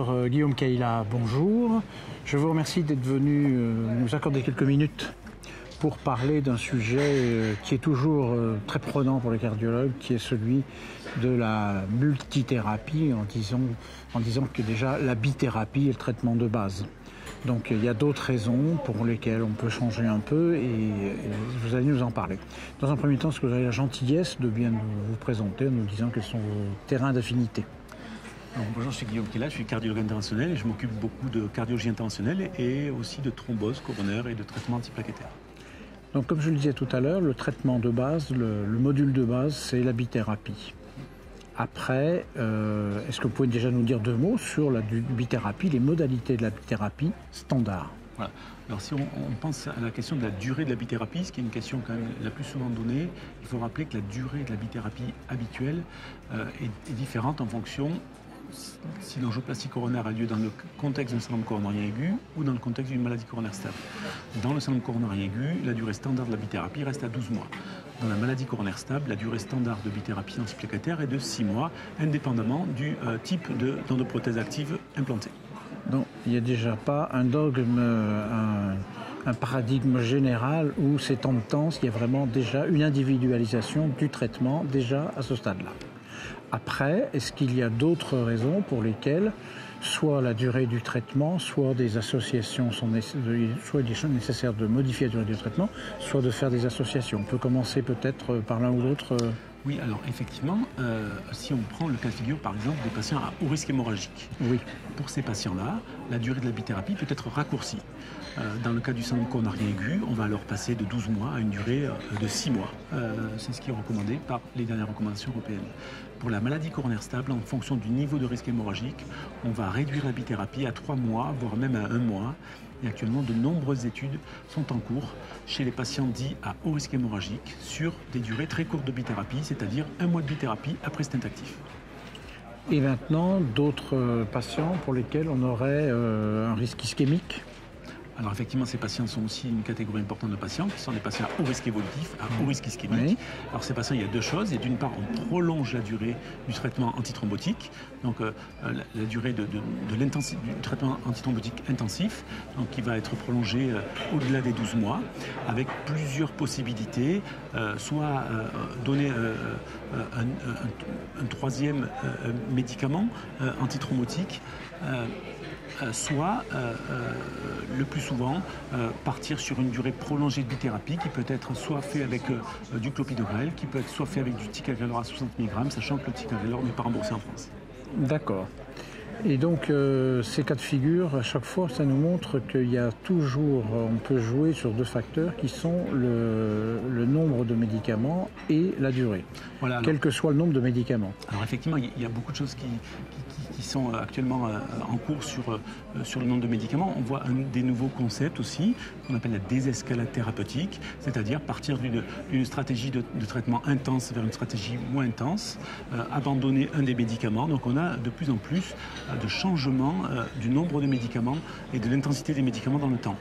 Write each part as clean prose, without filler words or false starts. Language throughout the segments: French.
Guillaume Cayla, bonjour. Je vous remercie d'être venu nous accorder quelques minutes pour parler d'un sujet qui est toujours très prenant pour les cardiologues, qui est celui de la multithérapie, en disant que déjà la bithérapie est le traitement de base. Donc il y a d'autres raisons pour lesquelles on peut changer un peu et vous allez nous en parler. Dans un premier temps, est-ce que vous avez la gentillesse de bien vous présenter en nous disant quels sont vos terrains d'affinité? Bonjour, je suis Guillaume Cayla, je suis cardiologue interventionnel et je m'occupe beaucoup de cardiologie interventionnelle et aussi de thrombose coronaire et de traitement antiplaquettaire. Donc comme je le disais tout à l'heure, le traitement de base, le module de base, c'est la bithérapie. Après, est-ce que vous pouvez déjà nous dire deux mots sur la bithérapie, les modalités de la bithérapie standard? Voilà. Alors si on pense à la question de la durée de la bithérapie, ce qui est une question quand même la plus souvent donnée, il faut rappeler que la durée de la bithérapie habituelle est différente en fonction si l'angioplastie coronaire a lieu dans le contexte d'un syndrome coronarien aigu ou dans le contexte d'une maladie coronaire stable. Dans le syndrome coronarien aigu, la durée standard de la bithérapie reste à 12 mois. Dans la maladie coronaire stable, la durée standard de bithérapie antiplaquettaire est de 6 mois, indépendamment du type d'endoprothèse active implantée. Donc il n'y a déjà pas un dogme, un paradigme général où ces temps de temps, il y a vraiment déjà une individualisation du traitement déjà à ce stade-là. Après, est-ce qu'il y a d'autres raisons pour lesquelles soit la durée du traitement, soit des associations soit il est nécessaire de modifier la durée du traitement, soit de faire des associations? On peut commencer peut-être par l'un ou l'autre. Oui, alors effectivement, si on prend le cas de figure par exemple des patients à haut risque hémorragique, oui. Pour ces patients-là, la durée de la bithérapie peut être raccourcie. Dans le cas du syndrome coronarien aigu, on va alors passer de 12 mois à une durée de 6 mois. C'est ce qui est recommandé par les dernières recommandations européennes. Pour la maladie coronaire stable, en fonction du niveau de risque hémorragique, on va réduire la bithérapie à 3 mois, voire même à 1 mois. Et actuellement, de nombreuses études sont en cours chez les patients dits à haut risque hémorragique sur des durées très courtes de bithérapie, c'est-à-dire 1 mois de bithérapie après stent actif. Et maintenant, d'autres patients pour lesquels on aurait un risque ischémique? Alors effectivement, ces patients sont aussi une catégorie importante de patients qui sont des patients à haut risque évolutif, à haut risque ischémique. Oui. Alors ces patients, il y a deux choses. Et d'une part, on prolonge la durée du traitement antithrombotique, donc la durée du traitement antithrombotique intensif, donc qui va être prolongé au-delà des 12 mois, avec plusieurs possibilités, soit donner un troisième médicament antithrombotique, soit le plus souvent partir sur une durée prolongée de bithérapie qui peut être soit fait avec du clopidogrel, qui peut être soit fait avec du ticagrelor à 60 mg, sachant que le ticagrelor n'est pas remboursé en France. D'accord. Et donc ces cas de figure, à chaque fois, ça nous montre qu'il y a toujours, on peut jouer sur deux facteurs qui sont le nombre de médicaments et la durée, voilà, quel que soit le nombre de médicaments. Alors effectivement, il y a beaucoup de choses qui sont actuellement en cours sur le nombre de médicaments. On voit des nouveaux concepts aussi, qu'on appelle la désescalade thérapeutique, c'est-à-dire partir d'une stratégie de traitement intense vers une stratégie moins intense, abandonner un des médicaments. Donc on a de plus en plus de changements du nombre de médicaments et de l'intensité des médicaments dans le temps.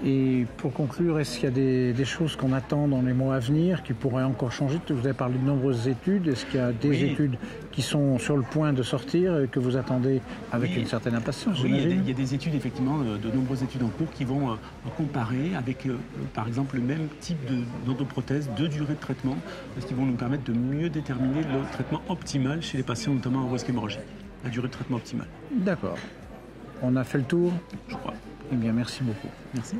Et pour conclure, est-ce qu'il y a des choses qu'on attend dans les mois à venir qui pourraient encore changer? Vous avez parlé de nombreuses études. Est-ce qu'il y a des études qui sont sur le point de sortir et que vous attendez avec une certaine impatience? Oui, il y a des études, effectivement, de nombreuses études en cours qui vont comparer avec, par exemple, le même type d'endoprothèse, de durée de traitement, parce qu'ils vont nous permettre de mieux déterminer le traitement optimal chez les patients, notamment en risque hémorragique. La durée de traitement optimale. D'accord. On a fait le tour? Je crois. Eh bien, merci beaucoup. Merci.